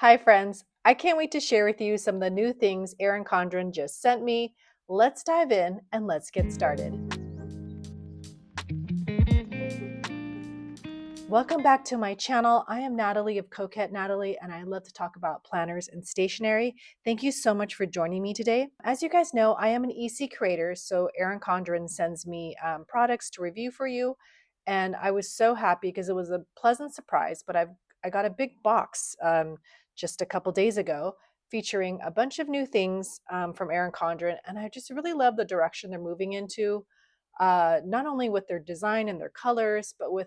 Hi, friends. I can't wait to share with you some of the new things Erin Condren just sent me. Let's dive in and let's get started. Welcome back to my channel. I am Natalie of Coquette Natalie, and I love to talk about planners and stationery. Thank you so much for joining me today. As you guys know, I am an EC creator, so Erin Condren sends me products to review for you, and I was so happy because it was a pleasant surprise. But I got a big box just a couple days ago featuring a bunch of new things from Erin Condren, and I just really love the direction they're moving into. Not only with their design and their colors, but with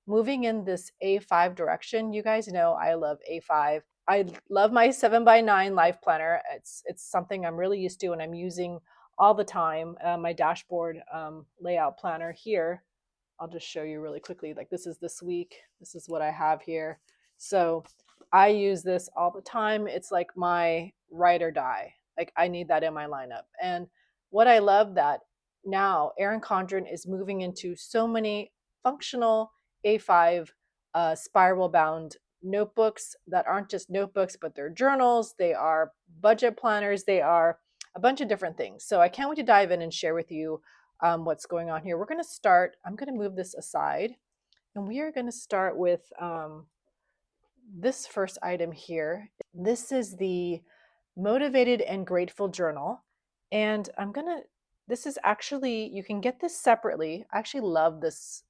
moving in this A5 direction. You guys know I love A5. I love my 7x9 life planner. It's something I'm really used to and I'm using all the time. My dashboard layout planner here. I'll just show you really quickly. Like this week. This is what I have here. So I use this all the time. It's like my ride or die. Like I need that in my lineup. And what I love that now Erin Condren is moving into so many functional A5 spiral bound notebooks that aren't just notebooks, but they're journals, they are budget planners, they are a bunch of different things. So I can't wait to dive in and share with you what's going on here. We're going to start, I'm going to move this aside, and we are going to start with this first item here. This is the Motivated and Grateful Journal. And this is actually, you can get this separately. I actually love this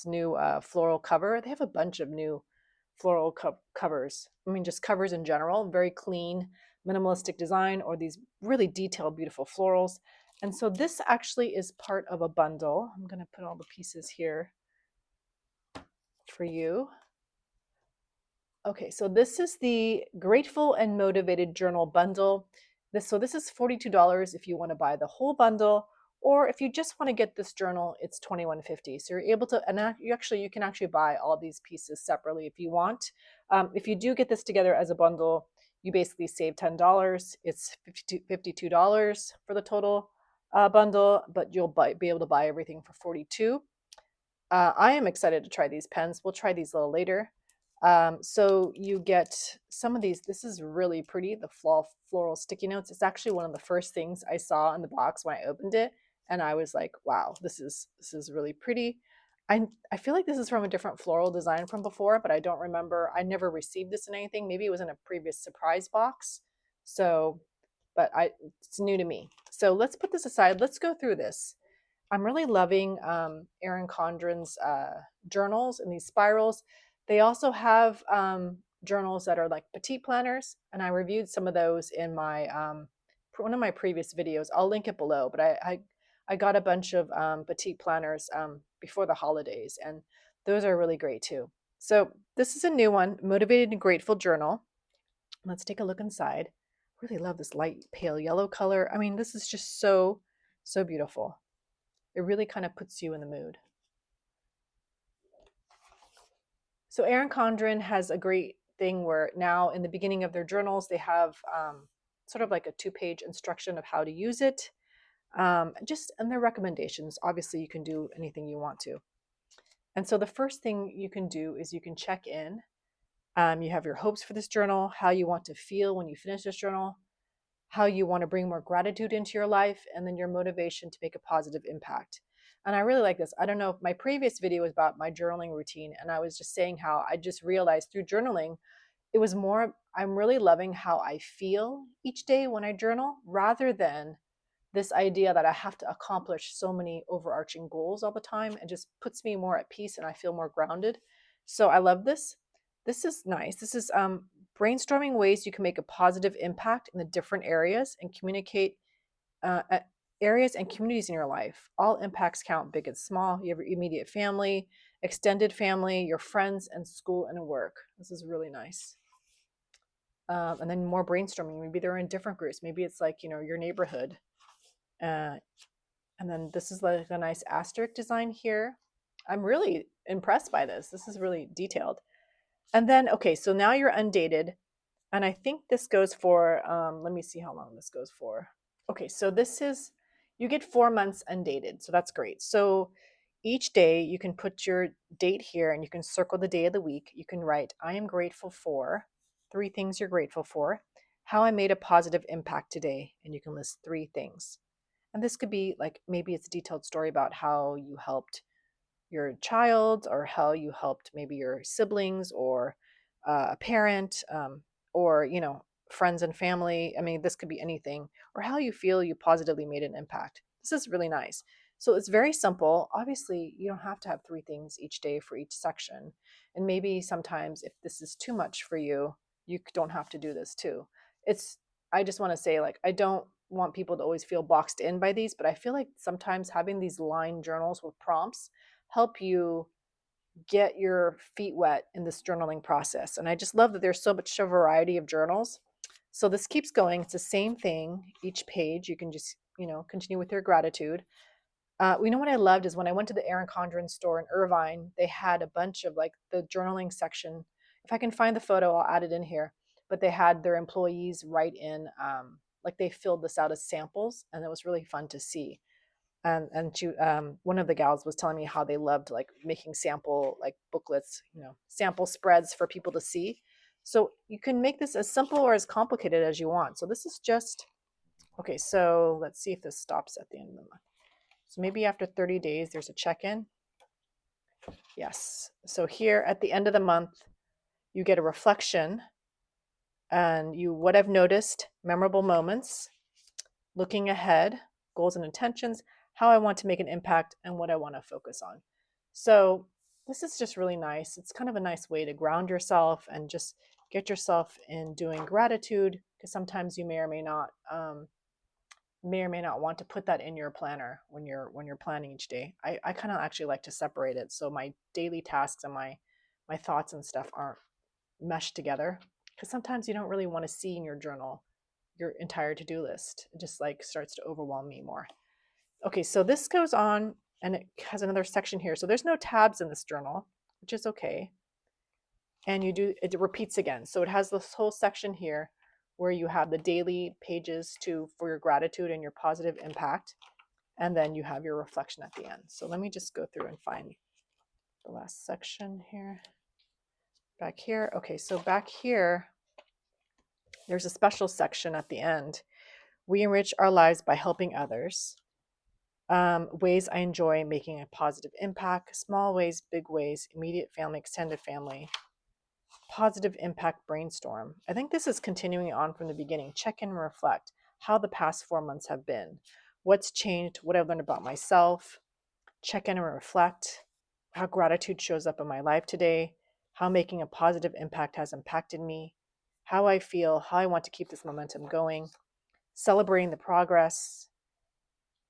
new floral cover. They have a bunch of new floral covers. I mean, just covers in general, very clean, minimalistic design, or these really detailed, beautiful florals. And so this actually is part of a bundle. I'm going to put all the pieces here for you. Okay, so this is the Grateful and Motivated Journal bundle. This is $42 if you want to buy the whole bundle, or if you just want to get this journal, it's $21.50. So you're able to, and you can actually buy all these pieces separately if you want. If you do get this together as a bundle, you basically save $10. It's $52 for the total bundle, but you'll be able to buy everything for $42. I am excited to try these pens. We'll try these a little later. So you get some of these. This is really pretty, the floral sticky notes. It's actually one of the first things I saw in the box when I opened it, and I was like, wow, this is really pretty. I feel like this is from a different floral design from before, but I don't remember. I never received this in anything. Maybe it was in a previous surprise box. So, but it's new to me. So let's put this aside. Let's go through this. I'm really loving Erin Condren's journals and these spirals. They also have journals that are like petite planners, and I reviewed some of those in my one of my previous videos. I'll link it below, but I got a bunch of petite planners before the holidays, and those are really great too. So this is a new one, Motivated and Grateful Journal. Let's take a look inside. Really love this light pale yellow color. I mean, this is just so beautiful. It really kind of puts you in the mood. So Erin Condren has a great thing where now in the beginning of their journals, they have sort of like a 2-page instruction of how to use it. And their recommendations. Obviously, you can do anything you want to. And so the first thing you can do is you can check in. You have your hopes for this journal, how you want to feel when you finish this journal, how you want to bring more gratitude into your life, and then your motivation to make a positive impact. And I really like this. I don't know if my previous video was about my journaling routine, and I was just saying how I just realized through journaling, it was more, I'm really loving how I feel each day when I journal rather than this idea that I have to accomplish so many overarching goals all the time. It just puts me more at peace and I feel more grounded. So I love this. This is nice. This is brainstorming ways you can make a positive impact in the different areas and communicate areas and communities in your life. All impacts count, big and small. You have your immediate family, extended family, your friends, and school and work. This is really nice. And then more brainstorming. Maybe they're in different groups. Maybe it's like, your neighborhood. And then this is like a nice asterisk design here. I'm really impressed by this. This is really detailed. And then, okay, so now you're undated. And I think this goes for, let me see how long this goes for. Okay, so you get 4 months undated. So that's great. So each day you can put your date here and you can circle the day of the week. You can write, I am grateful for 3 things you're grateful for, how I made a positive impact today, and you can list 3 things. And this could be like maybe it's a detailed story about how you helped your child or how you helped maybe your siblings or a parent, or friends and family. I mean, this could be anything, or how you feel you positively made an impact. This is really nice. So it's very simple. Obviously you don't have to have 3 things each day for each section, and maybe sometimes if this is too much for you, you don't have to do this too. It's I just want to say, like, I don't want people to always feel boxed in by these, but I feel like sometimes having these line journals with prompts help you get your feet wet in this journaling process. And I just love that there's so much a variety of journals. So this keeps going. It's the same thing each page. You can just, continue with your gratitude. What I loved is when I went to the Erin Condren store in Irvine, they had a bunch of like the journaling section. If I can find the photo, I'll add it in here. But they had their employees write in, like they filled this out as samples, and it was really fun to see. And she, one of the gals was telling me how they loved like making sample like booklets, sample spreads for people to see. So you can make this as simple or as complicated as you want. So this is just okay. So let's see if this stops at the end of the month. So maybe after 30 days, there's a check-in. Yes. So here at the end of the month, you get a reflection and what I've noticed, memorable moments, looking ahead, goals and intentions, how I want to make an impact, and what I want to focus on. So this is just really nice. It's kind of a nice way to ground yourself and just get yourself in doing gratitude, because sometimes you may or may not want to put that in your planner when you're planning each day. I kind of actually like to separate it so my daily tasks and my thoughts and stuff aren't meshed together, because sometimes you don't really want to see in your journal your entire to-do list. It just like starts to overwhelm me more. Okay, so this goes on and it has another section here. So there's no tabs in this journal, which is okay. And it repeats again. So it has this whole section here where you have the daily pages for your gratitude and your positive impact. And then you have your reflection at the end. So let me just go through and find the last section here. Back here. Okay, so back here, there's a special section at the end. We enrich our lives by helping others. Ways I enjoy making a positive impact: small ways, big ways, immediate family, extended family, positive impact brainstorm. I think this is continuing on from the beginning. Check in and reflect how the past 4 months have been. What's changed? What I've learned about myself. Check in and reflect how gratitude shows up in my life today. How making a positive impact has impacted me. How I feel, how I want to keep this momentum going. Celebrating the progress.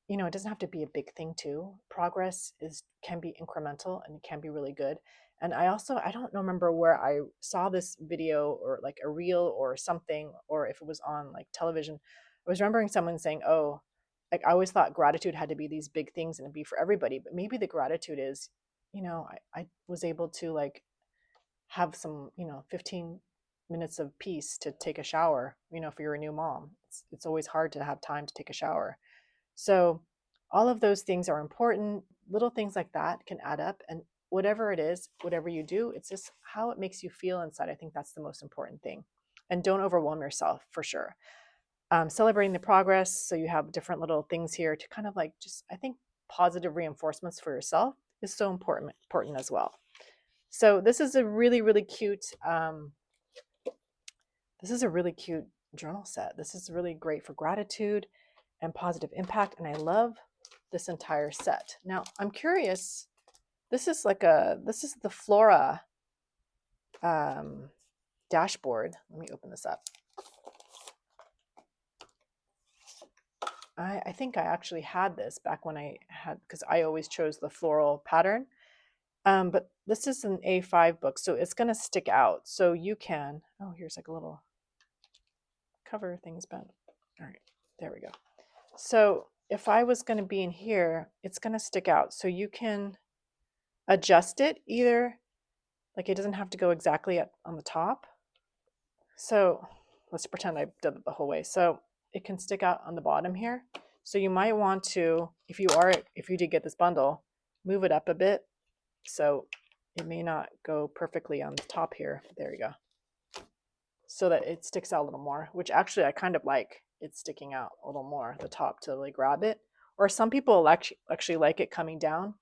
It doesn't have to be a big thing too. Progress can be incremental and it can be really good. And I don't remember where I saw this video or like a reel or something, or if it was on like television. I was remembering someone saying, oh, like I always thought gratitude had to be these big things and it'd be for everybody. But maybe the gratitude is, I was able to like have some, 15 minutes of peace to take a shower, if you're a new mom. It's always hard to have time to take a shower. So all of those things are important. Little things like that can add up. And whatever it is, whatever you do, it's just how it makes you feel inside. I think that's the most important thing. And don't overwhelm yourself, for sure. Celebrating the progress. So you have different little things here to kind of like I think positive reinforcements for yourself is so important as well. So this is a really, really cute, journal set. This is really great for gratitude and positive impact. And I love this entire set. Now I'm curious, this is the Flora dashboard. Let me open this up. I think I actually had this back when because I always chose the floral pattern. But this is an A5 book, so it's going to stick out. So you can, here's like a little cover thing's bent. All right, there we go. So if I was going to be in here, it's going to stick out. So you can adjust it either, like it doesn't have to go exactly on the top. So let's pretend I did it the whole way. So it can stick out on the bottom here. So you might want to, if you did get this bundle, move it up a bit. So it may not go perfectly on the top here. There you go. so that it sticks out a little more, which actually I kind of like it sticking out a little more, the top to really grab it. Or some people actually like it coming down.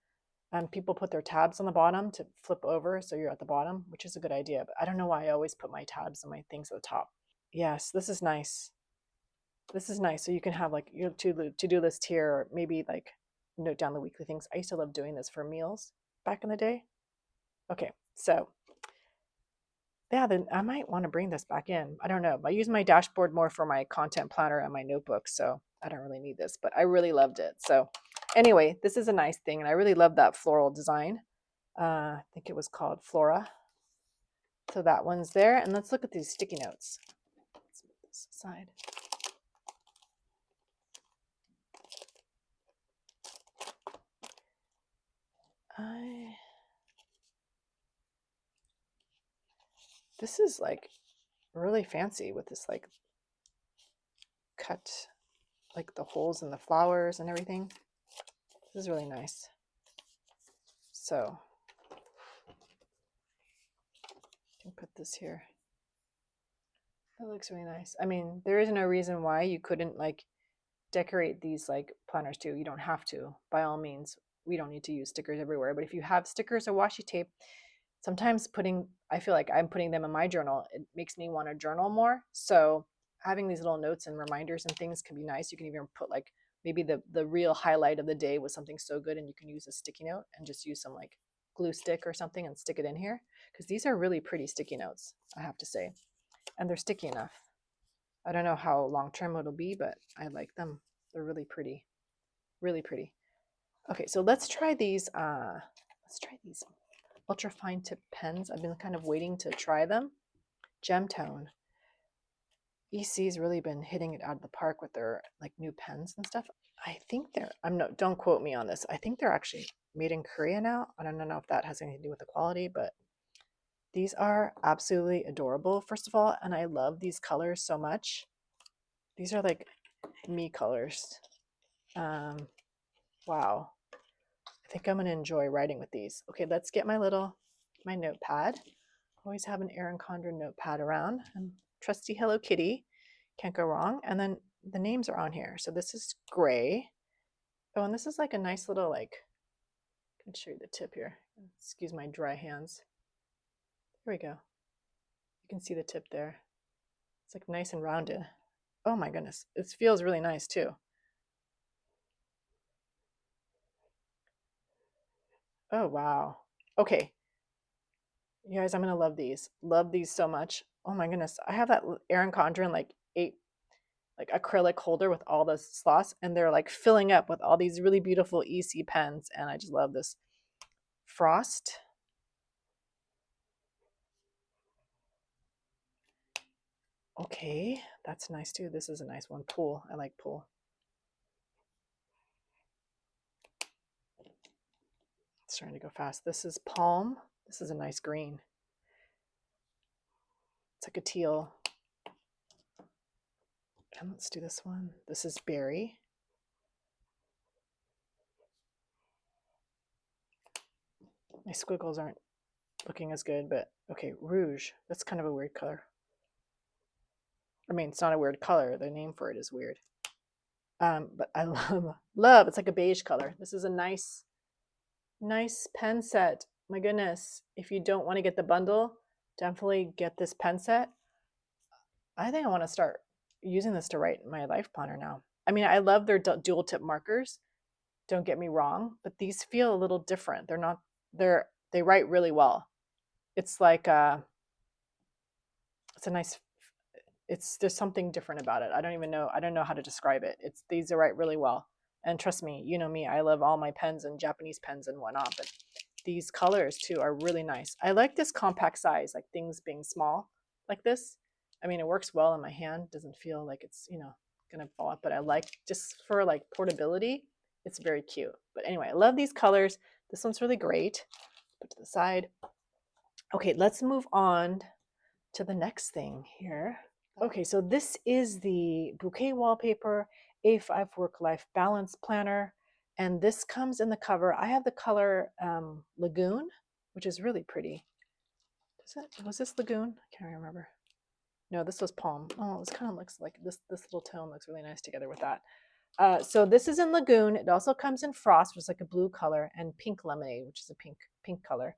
People put their tabs on the bottom to flip over so you're at the bottom, which is a good idea. But I don't know why I always put my tabs and my things at the top. Yes, this is nice. This is nice. So you can have like your to-do list here, or maybe like note down the weekly things. I used to love doing this for meals back in the day. Okay, so yeah, then I might want to bring this back in. I don't know. I use my dashboard more for my content planner and my notebook, so I don't really need this, but I really loved it. So anyway, this is a nice thing, and I really love that floral design. I think it was called Flora. So that one's there, and let's look at these sticky notes. Let's move this aside. This is like really fancy with this like cut, like the holes in the flowers and everything. This is really nice. So I can put this here. That looks really nice. I mean, there is no reason why you couldn't like decorate these like planners too. You don't have to, by all means. We don't need to use stickers everywhere, but if you have stickers or washi tape, sometimes I feel like I'm putting them in my journal. It makes me want to journal more. So having these little notes and reminders and things can be nice. You can even put like maybe the real highlight of the day was something so good, and you can use a sticky note and just use some like glue stick or something and stick it in here, because these are really pretty sticky notes, I have to say, and they're sticky enough. I don't know how long term it'll be, but I like them. They're really pretty, really pretty. Okay, so let's try these. Ultra fine tip pens. I've been kind of waiting to try them. Gemtone. EC's really been hitting it out of the park with their like new pens and stuff. I think don't quote me on this. I think they're actually made in Korea now. I don't know if that has anything to do with the quality, but these are absolutely adorable, first of all, and I love these colors so much. These are like me colors. Wow. I think I'm going to enjoy writing with these. Okay, let's get my notepad. Always have an Erin Condren notepad around. And trusty Hello Kitty. Can't go wrong. And then the names are on here. So this is gray. Oh, and this is like a nice little like, I can show you the tip here. Excuse my dry hands. Here we go. You can see the tip there. It's like nice and rounded. Oh my goodness. It feels really nice too. Oh, wow. Okay. You guys, I'm going to love these. Love these so much. Oh my goodness. I have that Erin Condren like acrylic holder with all the slots, and they're like filling up with all these really beautiful EC pens, and I just love this. Frost. Okay, that's nice too. This is a nice one. Pool. I like pool. It's trying to go fast. This is palm. This is a nice green. It's like a teal. And let's do this one. This is berry. My squiggles aren't looking as good, but okay, rouge. That's kind of a weird color. I mean, it's not a weird color. The name for it is weird. But I love. It's like a beige color. This is a nice pen set. My goodness, if you don't want to get the bundle, definitely get this pen set. I think I want to start using this to write my life planner now. I mean, I love their dual tip markers. Don't get me wrong, but these feel a little different. They write really well. It's like it's a nice, there's something different about it. I don't know how to describe it. These write really well. And trust me, you know me, I love all my pens and Japanese pens and whatnot, but these colors too are really nice. I like this compact size, like things being small like this. I mean, it works well in my hand. Doesn't feel like it's, gonna fall off, but I like just for like portability, it's very cute. But anyway, I love these colors. This one's really great. Put to the side. Okay, let's move on to the next thing here. Okay, so this is the Bouquet Wallpaper A5 Work-Life Balance Planner, and this comes in the cover. I have the color Lagoon, which is really pretty. Was this Lagoon? I can't remember. No, this was palm. Oh, this kind of looks like this little tone looks really nice together with that. So this is in Lagoon. It also comes in Frost, which is like a blue color, and Pink Lemonade, which is a pink color.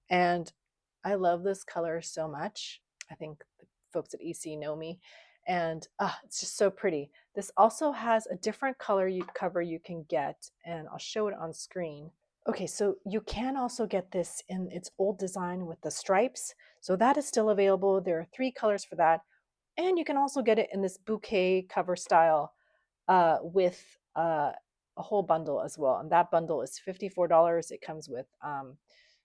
And I love this color so much. I think the folks at EC know me. And it's just so pretty. This also has a different color cover you can get, and I'll show it on screen. Okay, so you can also get this in its old design with the stripes. So that is still available. There are 3 colors for that. And you can also get it in this bouquet cover style with a whole bundle as well. And that bundle is $54. It comes with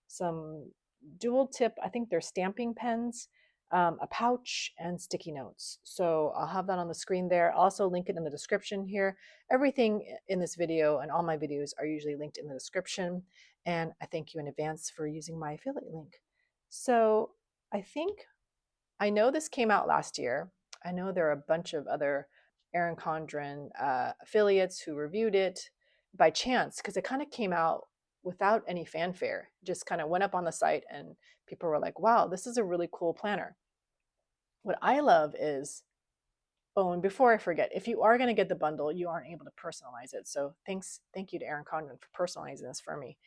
some dual tip, I think they're stamping pens, a pouch, and sticky notes. So I'll have that on the screen there. I'll also link it in the description here. Everything in this video and all my videos are usually linked in the description. And I thank you in advance for using my affiliate link. So I know this came out last year. I know there are a bunch of other Erin Condren affiliates who reviewed it by chance because it kind of came out without any fanfare. Just kind of went up on the site and people were like, wow, this is a really cool planner. What I love is, oh, and before I forget, if you are going to get the bundle, you aren't able to personalize it. So thank you to Erin Condren for personalizing this for me.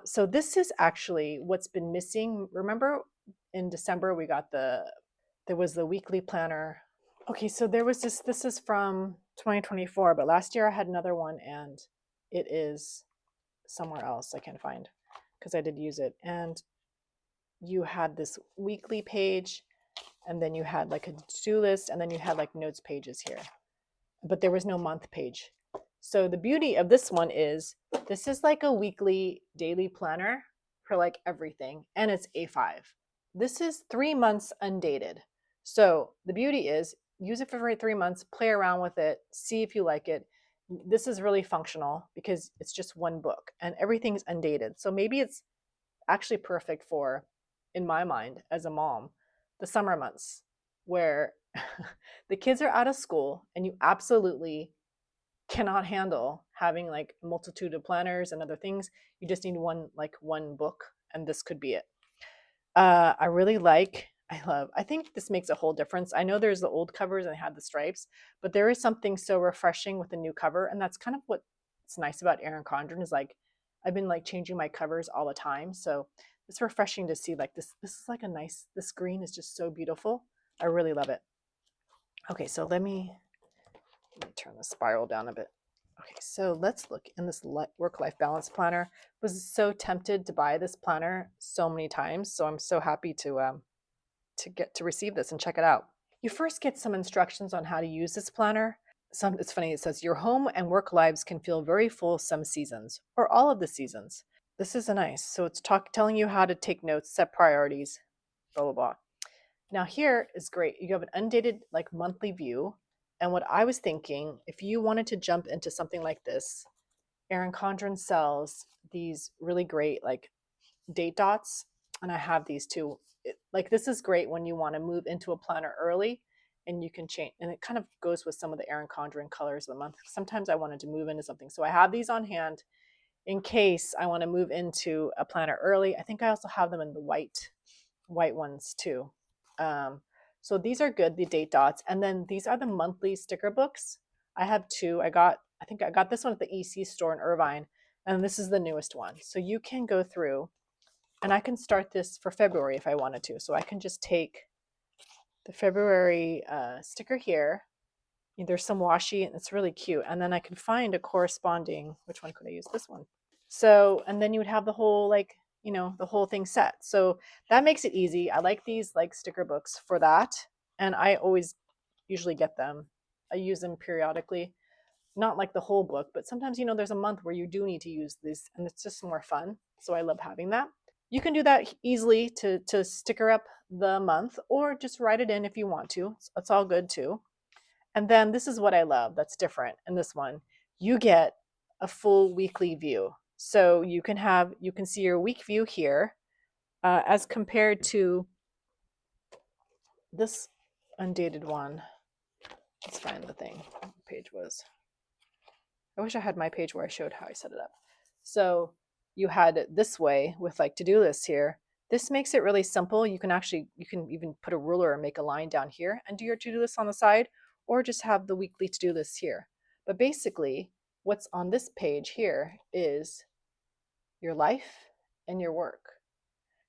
So this is actually what's been missing. Remember in December, there was the weekly planner. Okay, so this is from 2024, but last year I had another one and it is somewhere else I can't find because I did use it. And you had this weekly page, and then you had like a to-do list, and then you had like notes pages here, but there was no month page. So the beauty of this one is this is like a weekly daily planner for like everything, and it's A5. This is 3 months undated. So the beauty is use it for 3 months, play around with it, see if you like it. This is really functional because it's just one book and everything's undated. So maybe it's actually perfect for, in my mind, as a mom, the summer months where the kids are out of school and you absolutely cannot handle having like a multitude of planners and other things. You just need one book, and this could be it. I think this makes a whole difference. I know there's the old covers and they had the stripes, but there is something so refreshing with the new cover. And that's kind of what's nice about Erin Condren is like, I've been like changing my covers all the time. So it's refreshing to see like this is like this green is just so beautiful. I really love it. Okay, so let me turn the spiral down a bit. Okay, so let's look in this work-life balance planner. I was so tempted to buy this planner so many times, so I'm so happy to get to receive this and check it out. You first get some instructions on how to use this planner. It's funny, it says your home and work lives can feel very full some seasons or all of the seasons. This is nice. So it's telling you how to take notes, set priorities, blah, blah, blah. Now here is great. You have an undated like monthly view. And what I was thinking, if you wanted to jump into something like this, Erin Condren sells these really great like date dots, and I have these too. Like this is great when you want to move into a planner early and you can change, and it kind of goes with some of the Erin Condren colors of the month. Sometimes I wanted to move into something, so I have these on hand in case I want to move into a planner early. I think I also have them in the white ones too. So these are good, the date dots. And then these are the monthly sticker books. I have 2. I think I got this one at the EC store in Irvine, and this is the newest one. So you can go through, and I can start this for February if I wanted to. So I can just take the February sticker here. There's some washi, and it's really cute. And then I can find a corresponding, which one could I use? This one. So, and then you would have the whole the whole thing set. So that makes it easy. I like these like sticker books for that. And I always usually get them. I use them periodically, not like the whole book, but sometimes, there's a month where you do need to use this and it's just more fun. So I love having that. You can do that easily to sticker up the month or just write it in if you want to. It's all good too. And then this is what I love that's different in this one. You get a full weekly view. So you can see your week view here as compared to this undated one. Let's find the thing. What page was. I wish I had my page where I showed how I set it up. So you had it this way with like to-do lists here. This makes it really simple. You can even put a ruler and make a line down here and do your to-do list on the side, or just have the weekly to-do list here. But basically, what's on this page here is your life and your work.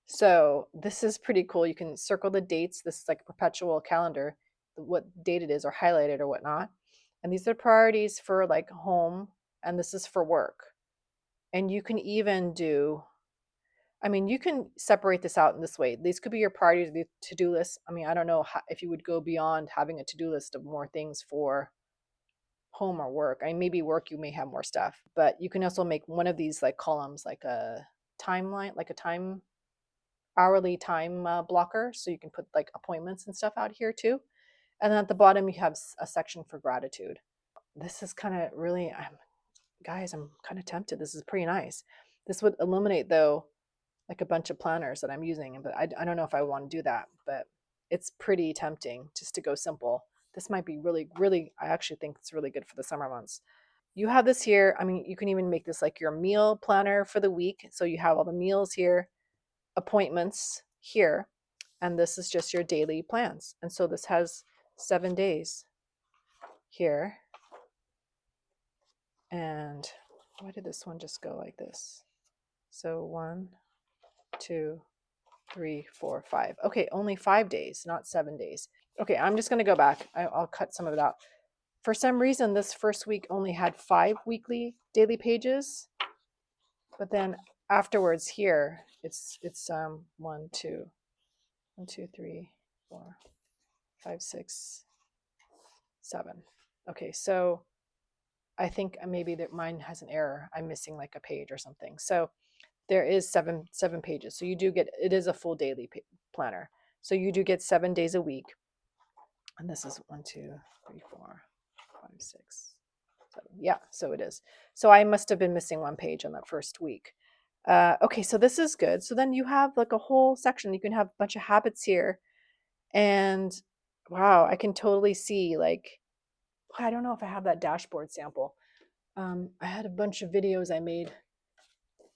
So this is pretty cool. You can circle the dates. This is like a perpetual calendar, what date it is, or highlight it or whatnot. And these are priorities for like home, and this is for work. And you can even do, I mean, you can separate this out in this way. These could be your priorities, the to-do list. I mean, I don't know how, if you would go beyond having a to-do list of more things for home or work. I mean, maybe work, you may have more stuff, but you can also make one of these like columns, like a timeline, like a time hourly time blocker. So you can put like appointments and stuff out here too. And then at the bottom, you have a section for gratitude. This is kind of really, guys, I'm kind of tempted. This is pretty nice. This would eliminate though, like a bunch of planners that I'm using, but I don't know if I want to do that, but it's pretty tempting just to go simple. This might be really, really, I actually think it's really good for the summer months. You have this here. I mean, you can even make this like your meal planner for the week. So you have all the meals here, appointments here, and this is just your daily plans. And so this has 7 days here. And why did this one just go like this? So 1, 2, 3, 4, 5. Okay, only 5 days, not 7 days. Okay, I'm just going to go back. I'll cut some of it out. For some reason, this first week only had 5 weekly daily pages, but then afterwards here, it's 1, 2, 1, 2, 3, 4, 5, 6, 7. Okay, so I think maybe that mine has an error. I'm missing like a page or something. So there is seven pages. So you do get, it is a full daily planner. So you do get 7 days a week. And this is 1, 2, 3, 4, 5, 6, 7. Yeah, so it is. So I must have been missing 1 page on that first week. Okay, so this is good. So then you have like a whole section. You can have a bunch of habits here. And wow, I can totally see like, I don't know if I have that dashboard sample. I had a bunch of videos I made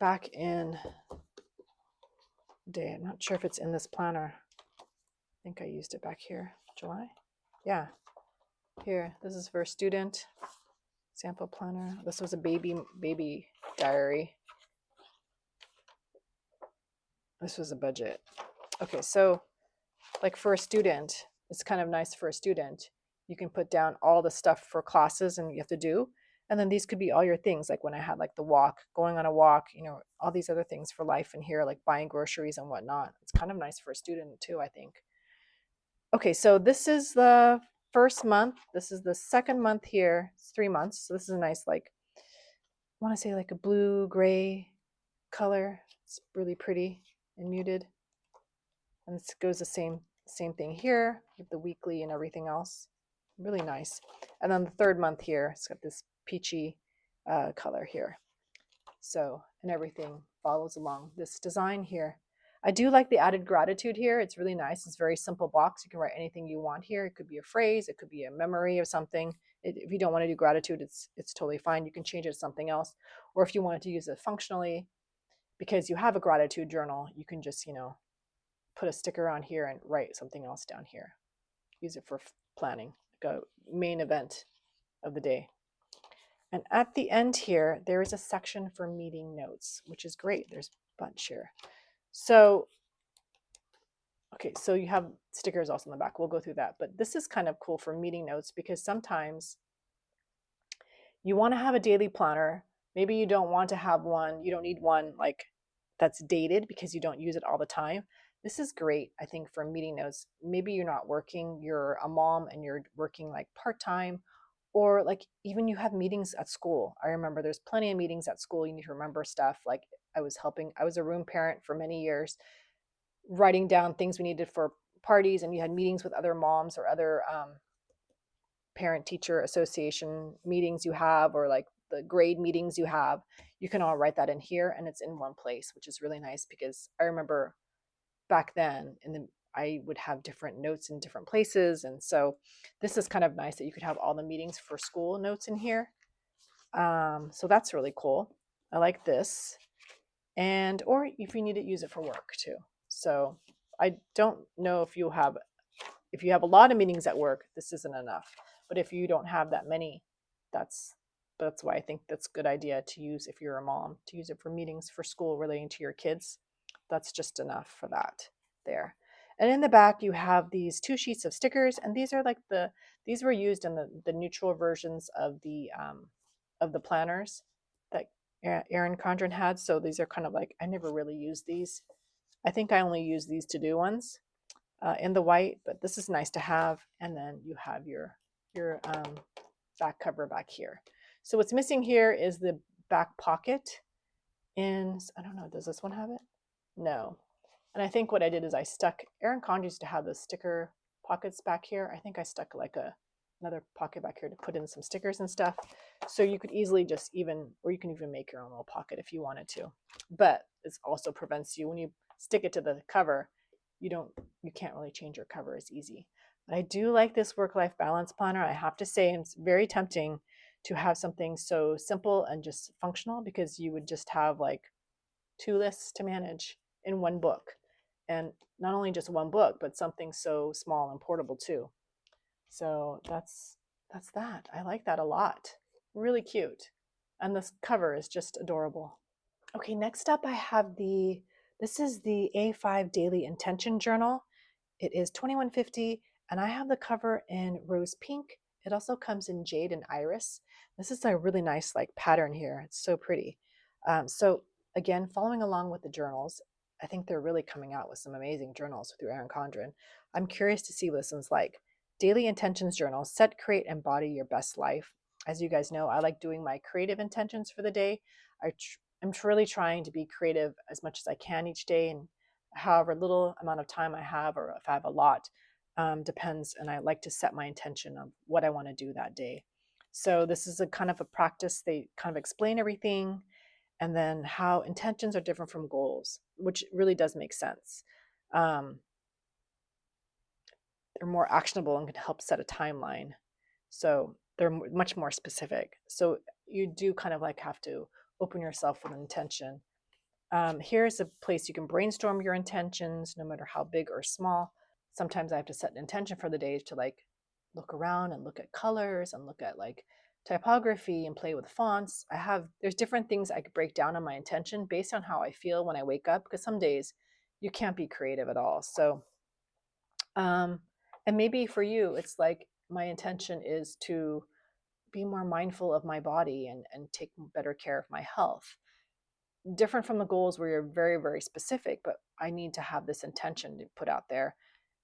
back in day. I'm not sure if it's in this planner. I think I used it back here. July? Yeah. Here, this is for a student sample planner. This was a baby diary. This was a budget. Okay, so like for a student, it's kind of nice for a student. You can put down all the stuff for classes and you have to do. And then these could be all your things, like when I had like the walk, going on a walk, you know, all these other things for life in here, like buying groceries and whatnot. It's kind of nice for a student too, I think. Okay, so this is the first month. This is the second month here. It's 3 months. So this is a nice, like, I want to say like a blue gray color. It's really pretty and muted. And this goes the same thing here with the weekly and everything else. Really nice. And then the third month here, it's got this peachy color here. So, and everything follows along this design here. I do like the added gratitude here. It's really nice. It's a very simple box. You can write anything you want here. It could be a phrase. It could be a memory of something. If you don't want to do gratitude, it's totally fine. You can change it to something else. Or if you wanted to use it functionally, because you have a gratitude journal, you can just, you know, put a sticker on here and write something else down here. Use it for planning, like a main event of the day. And at the end here, there is a section for meeting notes, which is great. There's a bunch here. So, okay, so you have stickers also in the back. We'll go through that. But this is kind of cool for meeting notes because sometimes you want to have a daily planner. Maybe you don't want to have one. You don't need one like that's dated because you don't use it all the time. This is great, I think, for meeting notes. Maybe you're not working, you're a mom and you're working like part-time, or like even you have meetings at school. I remember there's plenty of meetings at school. You need to remember stuff. Like I was a room parent for many years, writing down things we needed for parties, and you had meetings with other moms or other parent teacher association meetings you have, or like the grade meetings you have. You can all write that in here and it's in one place, which is really nice because I remember back then I would have different notes in different places. And so this is kind of nice that you could have all the meetings for school notes in here. So that's really cool. I like this. And, or if you need to use it for work too. So I don't know if you have a lot of meetings at work, this isn't enough. But if you don't have that many, that's why I think that's a good idea to use if you're a mom, to use it for meetings for school relating to your kids. That's just enough for that there. And in the back, you have these 2 sheets of stickers, and these are like these were used in the neutral versions of the planners that Erin Condren had. So these are kind of like, I never really used these. I think I only use these to do ones in the white, but this is nice to have. And then you have your back cover back here. So what's missing here is the back pocket. And I don't know, does this one have it? No. And I think what I did is I stuck, Erin Condren used to have the sticker pockets back here. I think I stuck like another pocket back here to put in some stickers and stuff. So you could easily just or you can even make your own little pocket if you wanted to. But it also prevents you, when you stick it to the cover, you can't really change your cover as easy. But I do like this work-life balance planner. I have to say, it's very tempting to have something so simple and just functional, because you would just have like 2 lists to manage in one book. And not only just one book, but something so small and portable too. So that's that. I like that a lot. Really cute. And this cover is just adorable. Okay, next up I have this is the A5 Daily Intention Journal. It is $21.50, and I have the cover in rose pink. It also comes in jade and iris. This is a really nice like pattern here. It's so pretty. So again, following along with the journals, I think they're really coming out with some amazing journals through Erin Condren. I'm curious to see what this one's like. Daily Intentions Journal, set, create, embody your best life. As you guys know, I like doing my creative intentions for the day. I'm really trying to be creative as much as I can each day, and however little amount of time I have, or if I have a lot, depends. And I like to set my intention of what I want to do that day. So this is a kind of a practice. They kind of explain everything, and then how intentions are different from goals, which really does make sense. Um, they're more actionable and can help set a timeline. So they're much more specific. So you do kind of like have to open yourself with an intention. Here's a place you can brainstorm your intentions, no matter how big or small. Sometimes I have to set an intention for the day to like look around and look at colors and look at like typography and play with fonts. There's different things I could break down on my intention based on how I feel when I wake up, because some days you can't be creative at all. So, and maybe for you, it's like, my intention is to be more mindful of my body and take better care of my health. Different from the goals where you're very, very specific, but I need to have this intention to put out there.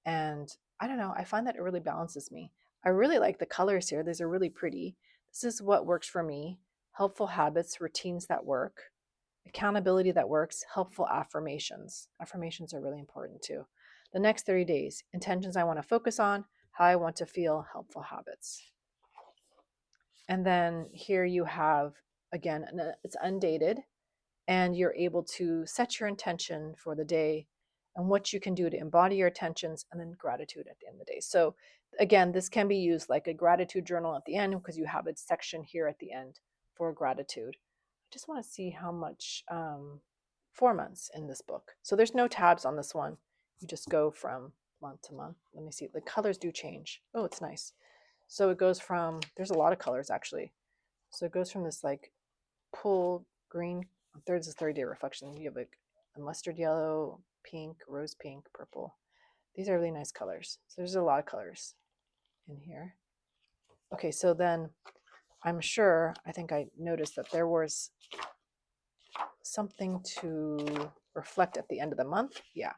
And I don't know, I find that it really balances me. I really like the colors here. These are really pretty. This is what works for me. Helpful habits, routines that work, accountability that works, helpful affirmations. Affirmations are really important too. The next 30 days, intentions I want to focus on, how I want to feel, helpful habits. And then here you have, again, it's undated, and you're able to set your intention for the day and what you can do to embody your intentions, and then gratitude at the end of the day. So again, this can be used like a gratitude journal at the end, because you have a section here at the end for gratitude. I just want to see how much, 4 months in this book. So there's no tabs on this one. You just go from month to month. Let me see. The colors do change. Oh, it's nice. So it goes from, there's a lot of colors actually. So it goes from this like pool green, there's a 30-day reflection. You have like a mustard yellow, pink, rose pink, purple. These are really nice colors. So there's a lot of colors in here. Okay, so then I think I noticed that there was something to reflect at the end of the month. Yeah.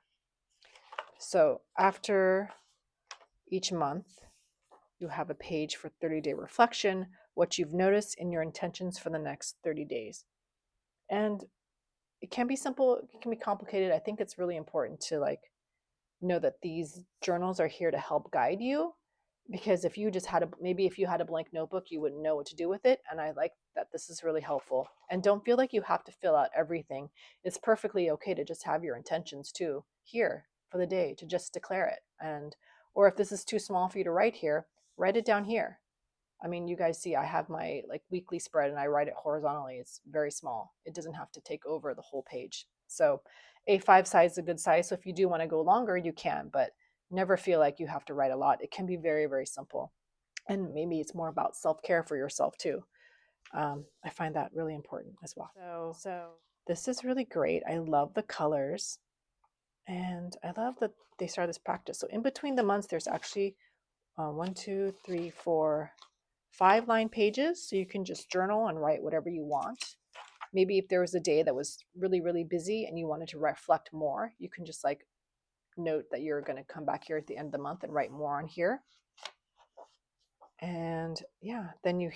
So after each month, you have a page for 30-day reflection, what you've noticed in your intentions for the next 30 days. And it can be simple, it can be complicated. I think it's really important to like know that these journals are here to help guide you, because if you just had maybe if you had a blank notebook, you wouldn't know what to do with it. And I like that this is really helpful. And don't feel like you have to fill out everything. It's perfectly okay to just have your intentions too here for the day, to just declare it. And or if this is too small for you to write here, write it down here. I mean, you guys see I have my like weekly spread, and I write it horizontally. It's very small. It doesn't have to take over the whole page. So A5 size is a good size. So if you do want to go longer, you can, but never feel like you have to write a lot. It can be very, very simple. And maybe it's more about self-care for yourself too. I find that really important as well. So this is really great. I love the colors, and I love that they start this practice. So in between the months, there's actually 1, 2, 3, 4, 5 line pages. So you can just journal and write whatever you want. Maybe if there was a day that was really, really busy and you wanted to reflect more, you can just like note that you're going to come back here at the end of the month and write more on here. And yeah, then you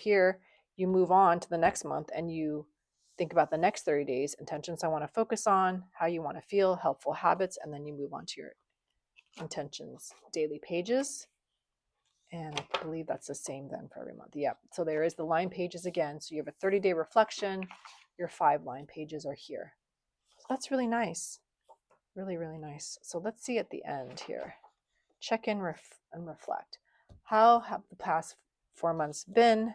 move on to the next month and you think about the next 30 days, intentions I want to focus on, how you want to feel, helpful habits, and then you move on to your intentions daily pages. And I believe that's the same then for every month. Yeah. So there is the line pages again. So you have a 30-day reflection. Your 5 line pages are here. So that's really nice. Really, really nice. So let's see at the end here. Check in and reflect. How have the past 4 months been?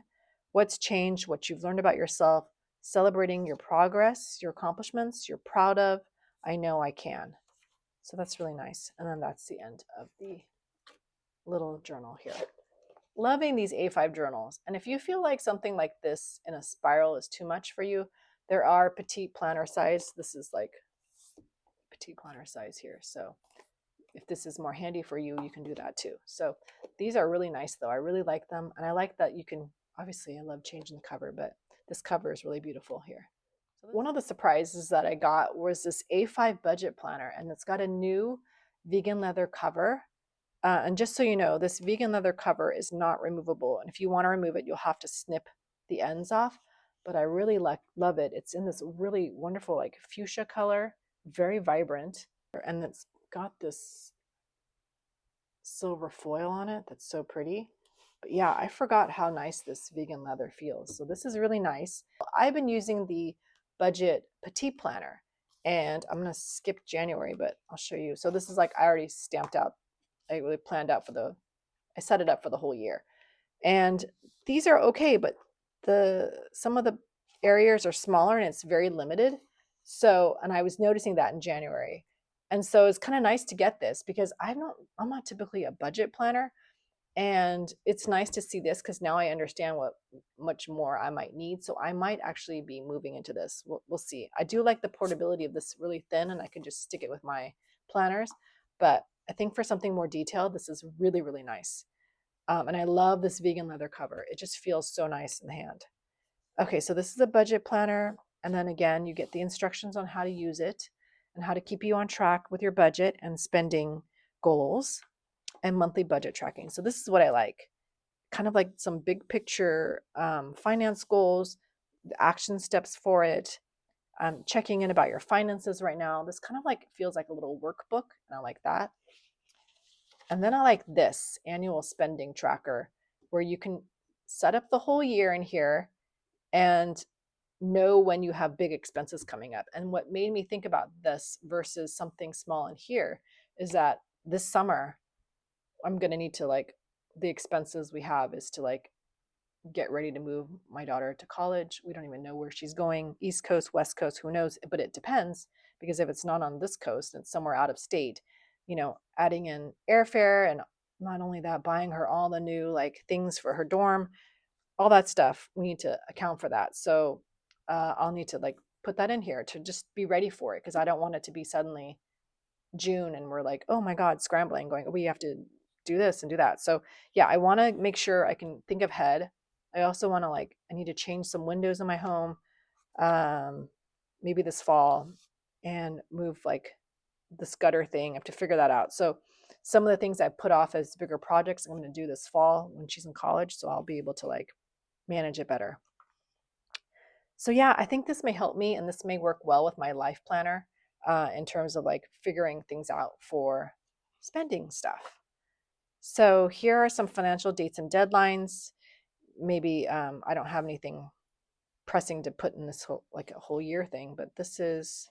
What's changed? What you've learned about yourself? Celebrating your progress, your accomplishments you're proud of. I know I can. So that's really nice. And then that's the end of the little journal here. Loving these A5 journals. And if you feel like something like this in a spiral is too much for you, there are petite planner size. This is like petite planner size here. So if this is more handy for you, you can do that too. So these are really nice though. I really like them. And I like that you can, obviously I love changing the cover, but this cover is really beautiful here. So one of the surprises that I got was this A5 budget planner, and it's got a new vegan leather cover. And just so you know, this vegan leather cover is not removable. And if you want to remove it, you'll have to snip the ends off. But I really love it. It's in this really wonderful like fuchsia color, very vibrant. And it's got this silver foil on it that's so pretty. But yeah, I forgot how nice this vegan leather feels. So this is really nice. I've been using the budget petite planner, and I'm going to skip January, but I'll show you. So this is like I already stamped out. I really planned out I set it up for the whole year. And these are okay, but some of the areas are smaller and it's very limited. So, and I was noticing that in January. And so it's kind of nice to get this because I'm not typically a budget planner. And it's nice to see this because now I understand what much more I might need. So I might actually be moving into this. We'll see. I do like the portability of this really thin, and I can just stick it with my planners. But I think for something more detailed, this is really, really nice. And I love this vegan leather cover. It just feels so nice in the hand. Okay, so this is a budget planner. And then again, you get the instructions on how to use it and how to keep you on track with your budget and spending goals and monthly budget tracking. So this is what I like. Kind of like some big picture finance goals, the action steps for it, checking in about your finances right now. This kind of like feels like a little workbook, and I like that. And then I like this annual spending tracker where you can set up the whole year in here and know when you have big expenses coming up. And what made me think about this versus something small in here is that this summer, I'm going to need to like, the expenses we have is to like get ready to move my daughter to college. We don't even know where she's going, East Coast, West Coast, who knows? But it depends, because if it's not on this coast and it's somewhere out of state, adding in airfare, and not only that, buying her all the new like things for her dorm, all that stuff, we need to account for that. So I'll need to like put that in here to just be ready for it, because I don't want it to be suddenly June and we're like, oh my God, scrambling, going, oh, we have to do this and do that. So yeah, I want to make sure I can think ahead. I also want to I need to change some windows in my home, maybe this fall, and move like this gutter thing. I have to figure that out. So some of the things I put off as bigger projects, I'm going to do this fall when she's in college. So I'll be able to like manage it better. So yeah, I think this may help me, and this may work well with my life planner in terms of like figuring things out for spending stuff. So here are some financial dates and deadlines. Maybe I don't have anything pressing to put in this a whole year thing, but is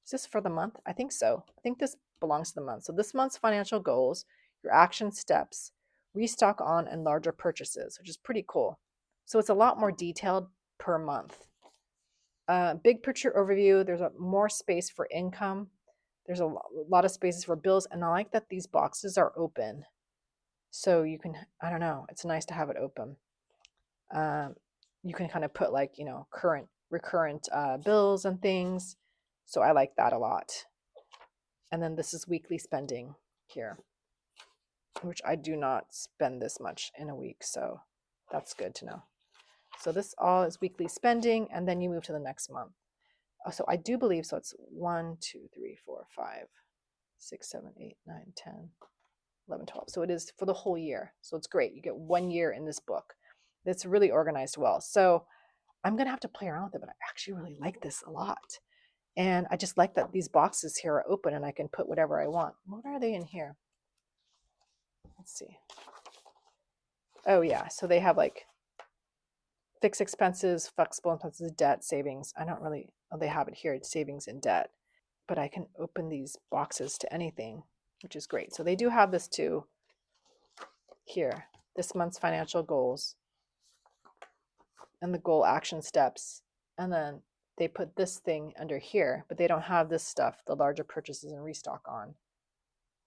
this for the month? I think so. I think this belongs to the month. So this month's financial goals, your action steps, restock on and larger purchases, which is pretty cool. So it's a lot more detailed per month. Big picture overview. There's more space for income. There's a lot of spaces for bills. And I like that these boxes are open. So you can, I don't know, it's nice to have it open. You can kind of put like, recurrent bills and things. So I like that a lot. And then this is weekly spending here, which I do not spend this much in a week. So that's good to know. So this all is weekly spending, and then you move to the next month. So I do believe, so it's 1, 2, 3, 4, 5, 6, 7, 8, 9, 10, 11, 12. So it is for the whole year. So it's great. You get 1 year in this book. It's really organized well. So I'm going to have to play around with it, but I actually really like this a lot. And I just like that these boxes here are open and I can put whatever I want. What are they in here? Let's see. Oh yeah, so they have like fixed expenses, flexible expenses, debt, savings. I don't really, oh, they have it here, it's savings and debt. But I can open these boxes to anything, which is great. So they do have this too here, this month's financial goals and the goal action steps. And then they put this thing under here, but they don't have this stuff, the larger purchases and restock on,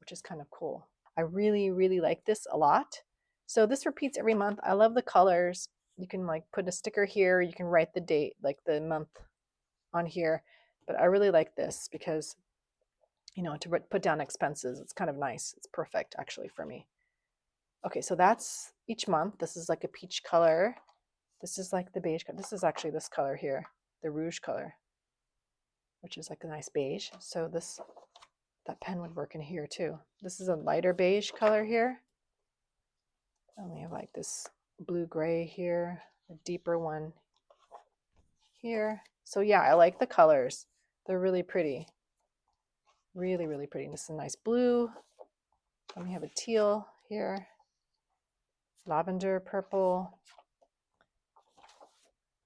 which is kind of cool. I really, really like this a lot. So this repeats every month. I love the colors. You can like put a sticker here. You can write the date, like the month on here. But I really like this because, to put down expenses, it's kind of nice. It's perfect actually for me. Okay, so that's each month. This is like a peach color. This is like the beige color. This is actually this color here, the rouge color, which is like a nice beige. So that pen would work in here too. This is a lighter beige color here. And we have like this blue-gray here, a deeper one here. So yeah, I like the colors. They're really pretty. Really, really pretty. This is a nice blue. And we have a teal here. Lavender purple.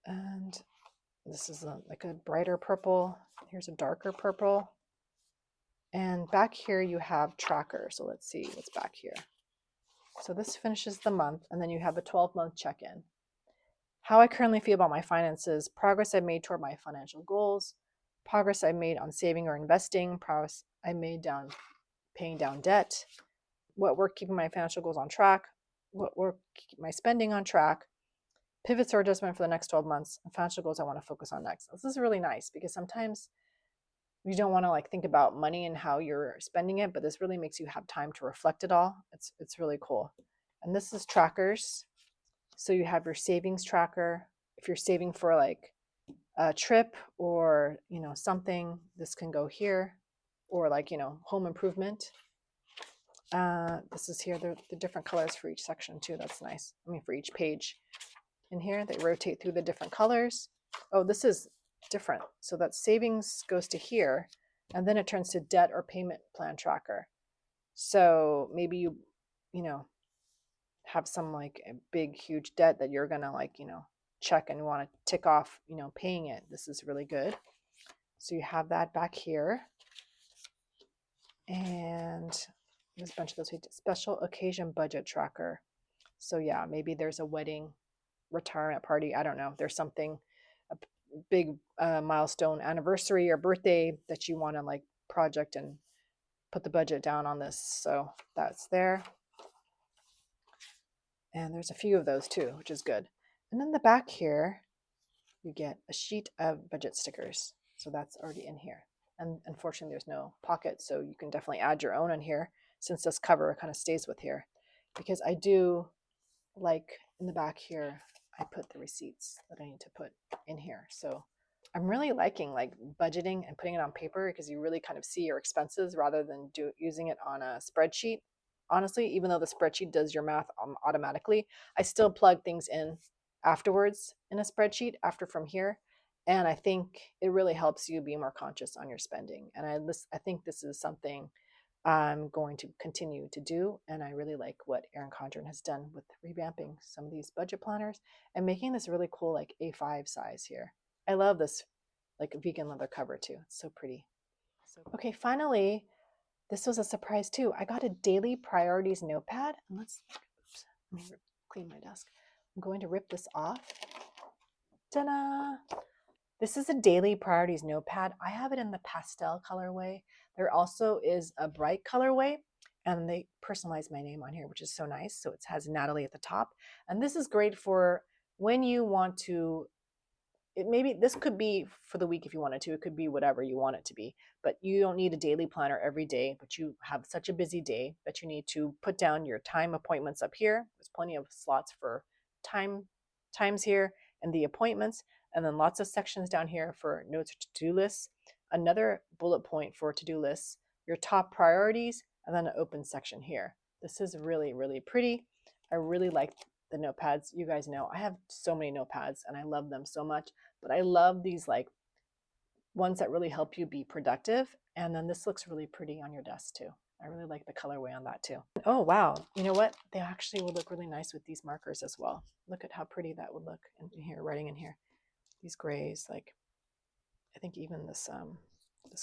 And this is like a brighter purple. Here's a darker purple. And back here you have tracker. So let's see what's back here. So this finishes the month, and then you have a 12-month check-in. How I currently feel about my finances, progress I've made toward my financial goals, progress I made on saving or investing, progress I made down paying down debt, what work keeping my financial goals on track, what work keep my spending on track, pivots or adjustment for the next 12 months, and financial goals I want to focus on next. This is really nice because sometimes you don't want to like think about money and how you're spending it, but this really makes you have time to reflect it all. It's really cool. And this is trackers. So you have your savings tracker. If you're saving for like a trip or, something, this can go here, or like, home improvement. This is here, the different colors for each section too. That's nice. I mean, for each page in here, they rotate through the different colors. Oh, this is different. So that savings goes to here, and then it turns to debt or payment plan tracker. So maybe you have some like a big, huge debt that you're gonna like, check and want to tick off, paying it. This is really good. So you have that back here. And there's a bunch of those special occasion budget tracker. So yeah, maybe there's a wedding, retirement party. I don't know. There's something, a big milestone anniversary or birthday that you want to like project and put the budget down on this. So that's there. And there's a few of those too, which is good. And then the back here, you get a sheet of budget stickers. So that's already in here. And unfortunately, there's no pocket, so you can definitely add your own in here since this cover kind of stays with here. Because I do like in the back here, I put the receipts that I need to put in here. So I'm really liking like budgeting and putting it on paper because you really kind of see your expenses rather than using it on a spreadsheet. Honestly, even though the spreadsheet does your math automatically, I still plug things in afterwards in a spreadsheet from here. And I think it really helps you be more conscious on your spending. And I think this is something I'm going to continue to do. And I really like what Erin Condren has done with revamping some of these budget planners and making this really cool like A5 size here. I love this like vegan leather cover too. It's so pretty. Okay, finally, this was a surprise too. I got a daily priorities notepad. And let me clean my desk. I'm going to rip this off. Ta-da! This is a daily priorities notepad. I have it in the pastel colorway. There also is a bright colorway, and they personalize my name on here, which is so nice. So it has Natalie at the top. And this is great for when you want to, maybe this could be for the week if you wanted to. It could be whatever you want it to be, but you don't need a daily planner every day. But you have such a busy day that you need to put down your time appointments up here. There's plenty of slots for times here and the appointments, and then lots of sections down here for notes or to-do lists. Another bullet point for to-do lists, your top priorities, and then an open section here. This is really, really pretty. I really like the notepads. You guys know I have so many notepads and I love them so much, but I love these like ones that really help you be productive. And then this looks really pretty on your desk too. I really like the colorway on that too. Oh, wow. You know what? They actually would look really nice with these markers as well. Look at how pretty that would look in here, writing in here. These grays, like I think even this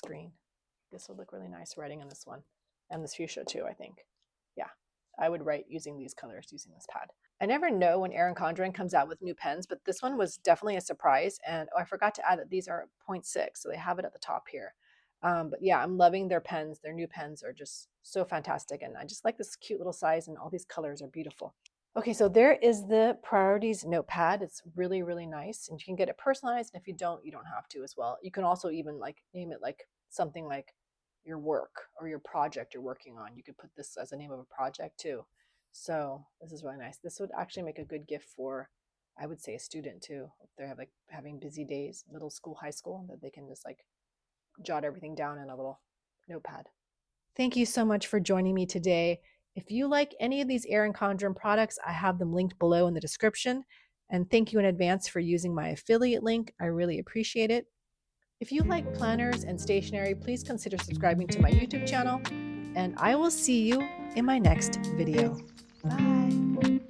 green. This would look really nice writing on this one. And this fuchsia too, I think. Yeah, I would write using these colors, using this pad. I never know when Erin Condren comes out with new pens, but this one was definitely a surprise. And oh, I forgot to add that these are 0.6, so they have it at the top here. But yeah, I'm loving their pens. Their new pens are just so fantastic. And I just like this cute little size, and all these colors are beautiful. Okay, so there is the priorities notepad. It's really, really nice. And you can get it personalized. And if you don't have to as well. You can also even like name it like something like your work or your project you're working on. You could put this as a name of a project too. So this is really nice. This would actually make a good gift for, I would say, a student too. If they're like having busy days, middle school, high school, that they can just like jot everything down in a little notepad. Thank you so much for joining me today. If you like any of these Erin Condren products, I have them linked below in the description. And thank you in advance for using my affiliate link. I really appreciate it. If you like planners and stationery, please consider subscribing to my YouTube channel. And I will see you in my next video. Bye.